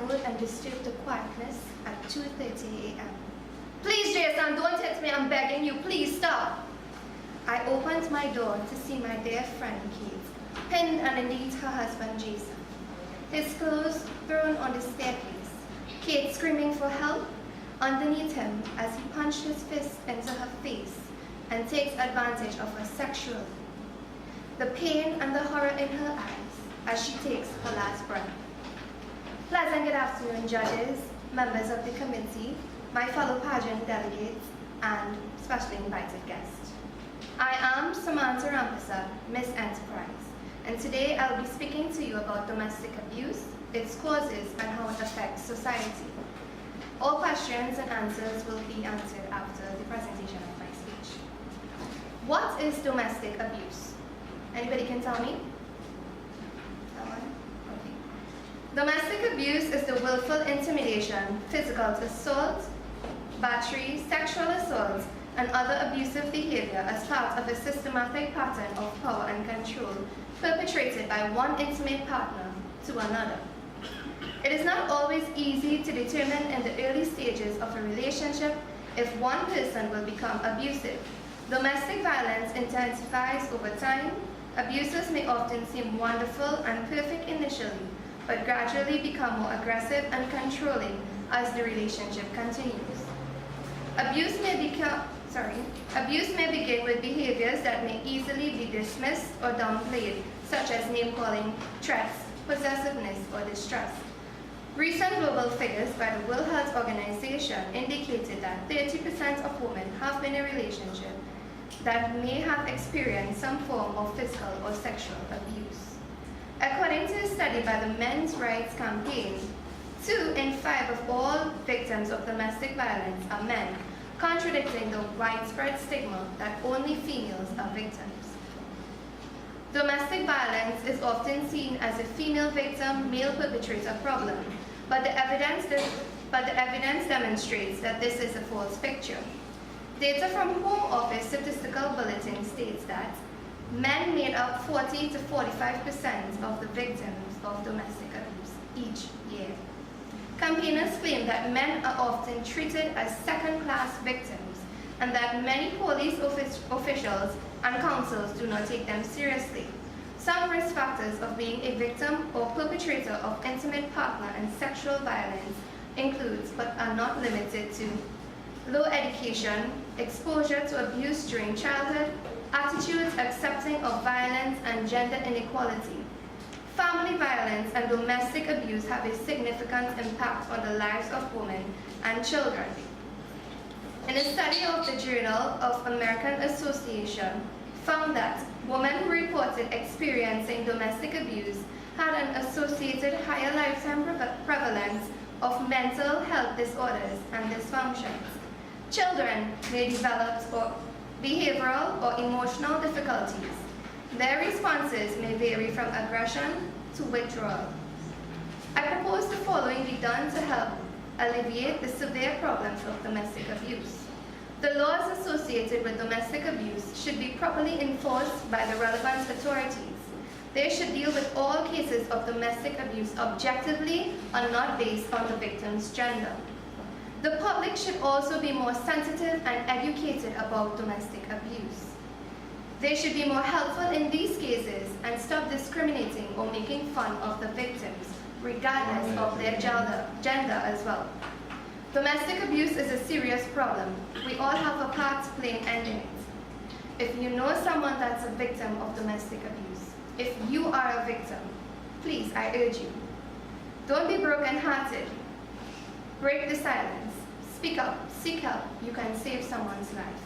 echoed and disturbed the quietness at 2:30 a.m. "Please, Jason, don't hit me, I'm begging you, please stop." I opened my door to see my dear friend Kate, pinned underneath her husband Jason, his clothes thrown on the staircase, Kate screaming for help underneath him as he punched his fist into her face and takes advantage of her sexually. The pain and the horror in her eyes as she takes her last breath. Pleasant good afternoon, judges, members of the committee, my fellow pageant delegates, and specially invited guests. I am Samantha Rampasa, Miss Enterprise, and today I'll be speaking to you about domestic abuse, its causes, and how it affects society. All questions and answers will be answered after the presentation of my speech. What is domestic abuse? Anybody can tell me? Someone? Okay. Domestic abuse is the willful intimidation, physical assault, battery, sexual assault, and other abusive behavior as part of a systematic pattern of power and control perpetrated by one intimate partner to another. It is not always easy to determine in the early stages of a relationship if one person will become abusive. Domestic violence intensifies over time. Abusers may often seem wonderful and perfect initially, but gradually become more aggressive and controlling as the relationship continues. Abuse may begin with behaviors that may easily be dismissed or downplayed, such as name-calling, threats, possessiveness, or distrust. Recent global figures by the World Health Organization indicated that 30% of women have been in a relationship that may have experienced some form of physical or sexual abuse. According to a study by the Men's Rights Campaign, 2 in 5 of all victims of domestic violence are men, contradicting the widespread stigma that only females are victims. Domestic violence is often seen as a female victim, male perpetrator problem, but the evidence demonstrates that this is a false picture. Data from Home Office Statistical Bulletin states that men made up 40 to 45% of the victims of domestic abuse each year. Campaigners claim that men are often treated as second-class victims and that many police officials and councils do not take them seriously. Some risk factors of being a victim or perpetrator of intimate partner and sexual violence includes, but are not limited to, low education, exposure to abuse during childhood, attitudes accepting of violence and gender inequality. Family violence and domestic abuse have a significant impact on the lives of women and children. In a study of the Journal of American Association found that women who reported experiencing domestic abuse had an associated higher lifetime prevalence of mental health disorders and dysfunctions. Children may develop behavioral or emotional difficulties. Their responses may vary from aggression to withdrawal. I propose the following be done to help alleviate the severe problems of domestic abuse. The laws associated with domestic abuse should be properly enforced by the relevant authorities. They should deal with all cases of domestic abuse objectively and not based on the victim's gender. The public should also be more sensitive and educated about domestic abuse. They should be more helpful in these cases and stop discriminating or making fun of the victims, regardless of their gender as well. Domestic abuse is a serious problem. We all have a part to play in ending it. If you know someone that's a victim of domestic abuse, if you are a victim, please, I urge you, don't be broken-hearted. Break the silence. Speak up. Seek help. You can save someone's life.